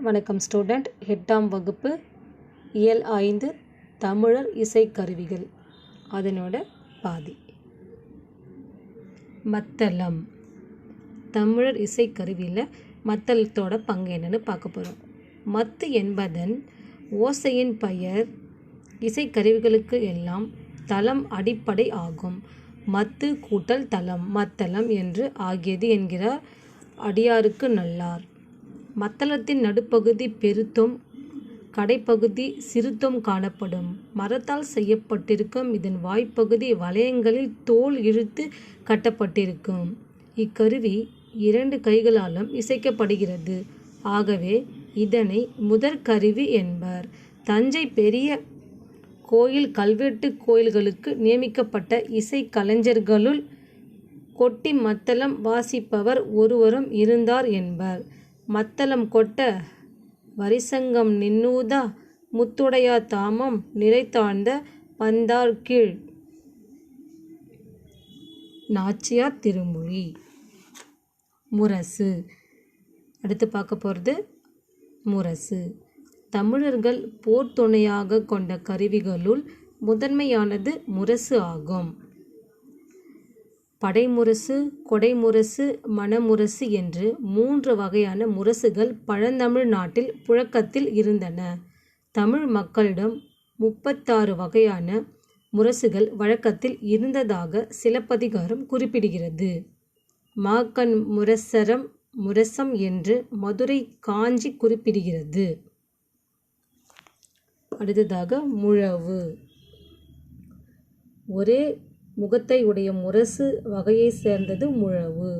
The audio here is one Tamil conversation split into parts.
வணக்கம் ஸ்டூடெண்ட். 8ஆம் வகுப்பு இயல் 5 தமிழர் இசைக்கருவிகள், அதனோட பாதி. மத்தளம். தமிழர் இசைக்கருவியில் மத்தளத்தோட பங்கு என்னன்னு பார்க்க போகிறோம். மத்து என்பதன் ஓசையின் பெயர். இசைக்கருவிகளுக்கு எல்லாம் தளம் அடிப்படை ஆகும். மத்து கூட்டல் தளம் மத்தளம் என்று ஆகியது என்கிறார் அடியாருக்கு நல்லார். மத்தளத்தின் நடுப்பகுதி பெருத்தும் கடைப்பகுதி சிறுத்தும் காணப்படும். மரத்தால் செய்யப்பட்டிருக்கும். இதன் வாய்ப்பகுதி வளையங்களில் தோல் இழுத்து கட்டப்பட்டிருக்கும். இக்கருவி 2 கைகளாலும் இசைக்கப்படுகிறது. ஆகவே இதனை முதற்கருவி என்பர். தஞ்சை பெரிய கோயில் கல்வெட்டு கோயில்களுக்கு நியமிக்கப்பட்ட இசைக்கலைஞர்களுள் கொட்டி மத்தளம் வாசிப்பவர் ஒருவரும் இருந்தார் என்பர். மத்தளம் கொட்ட வரிசங்கம் நின்னூதா முத்துடையா தாமம் நிலைத்தாழ்ந்த பந்தார் கீழ். நாச்சியார் திருமொழி. முரசு. அடுத்து பார்க்க போகிறது முரசு. தமிழர்கள் போர் துணையாக கொண்ட கருவிகளுள் முதன்மையானது முரசு ஆகும். படைமுரசு, கொடைமுரசு, மணமுரசு என்று 3 வகையான முரசுகள் பழந்தமிழ் நாட்டில் புழக்கத்தில் இருந்தன. தமிழ் மக்களிடம் 36 வகையான முரசுகள் வழக்கத்தில் இருந்ததாக சிலப்பதிகாரம் குறிப்பிடுகிறது. மாக்கண் முரசம் என்று மதுரை காஞ்சி குறிப்பிடுகிறது. அடுத்ததாக முழவு. ஒரே முகத்தை உடைய முரசு வகையை சேர்ந்தது முழவு.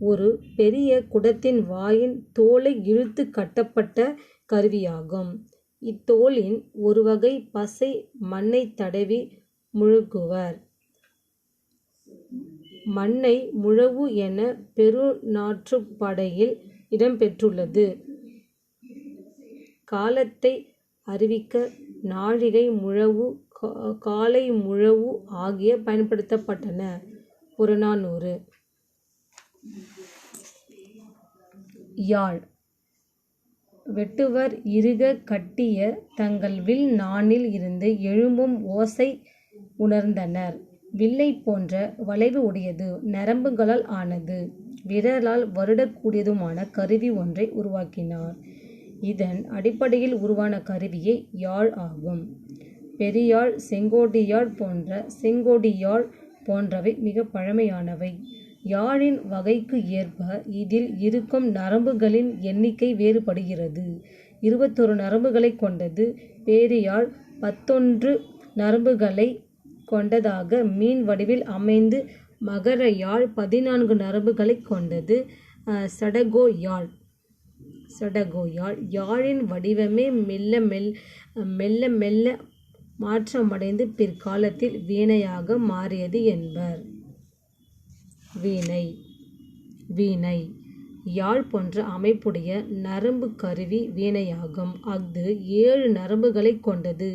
ஒரு பெரிய குடத்தின் வாயின் தோலை இழுத்து கட்டப்பட்ட கருவியாகும். இத்தோலின் ஒரு வகை பசை மண்ணை தடவி முழுகுவர். மண்ணை முழவு என பெருநாற்றுப்படையில் இடம்பெற்றுள்ளது. காலத்தை அறிவிக்க நாழிகை முழவு, காலை முழவு ஆகிய பயன்படுத்தப்பட்டன. புறநானூறு. யாழ். வெட்டுவர் இறுக கட்டிய தங்கள் வில் நாணில் இருந்து எழும்பும் ஓசை உணர்ந்தனர். வில்லை போன்ற வளைவு உடையது, நரம்புகளால் ஆனது, விரலால் வருடக்கூடியதுமான கருவி ஒன்றை உருவாக்கினார். இதன் அடிப்படையில் உருவான கருவியே யாழ் ஆகும். பெரியாழ், செங்கோடியாழ் போன்றவை மிக பழமையானவை. யாழின் வகைக்கு ஏற்ப இதில் இருக்கும் நரம்புகளின் எண்ணிக்கை வேறுபடுகிறது. 21 நரம்புகளை கொண்டது. பேரியாழ் 11 நரம்புகளை கொண்டதாக மீன் வடிவில் அமைந்து மகர யாழ் 14 நரம்புகளை கொண்டது. சடகோயாழ். யாழின் வடிவமே மெல்ல மெல்ல மாற்றமடைந்து பிற்காலத்தில் வீணையாக மாறியது என்பர். வீணை. யாழ் போன்ற அமைப்புடைய நரம்பு கருவி வீணையாகும். அஃது 7 நரம்புகளை கொண்டது.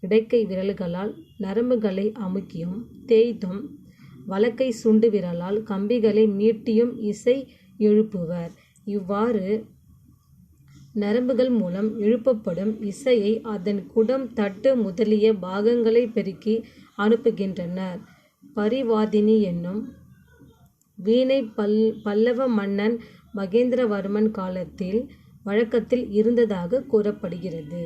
இடக்கை விரல்களால் நரம்புகளை அமுக்கியும் தேய்த்தும் வலக்கை சுண்டு விரலால் கம்பிகளை மீட்டியும் இசை எழுப்புவர். இவ்வாறு நரம்புகள் மூலம் எழுப்பப்படும் இசையை அதன் குடம், தட்டு முதலிய பாகங்களை பெருக்கி அனுப்புகின்றனர். பரிவாதினி என்னும் வீணை பல்லவ மன்னன் மகேந்திரவர்மன் காலத்தில் வழக்கத்தில் இருந்ததாக கூறப்படுகிறது.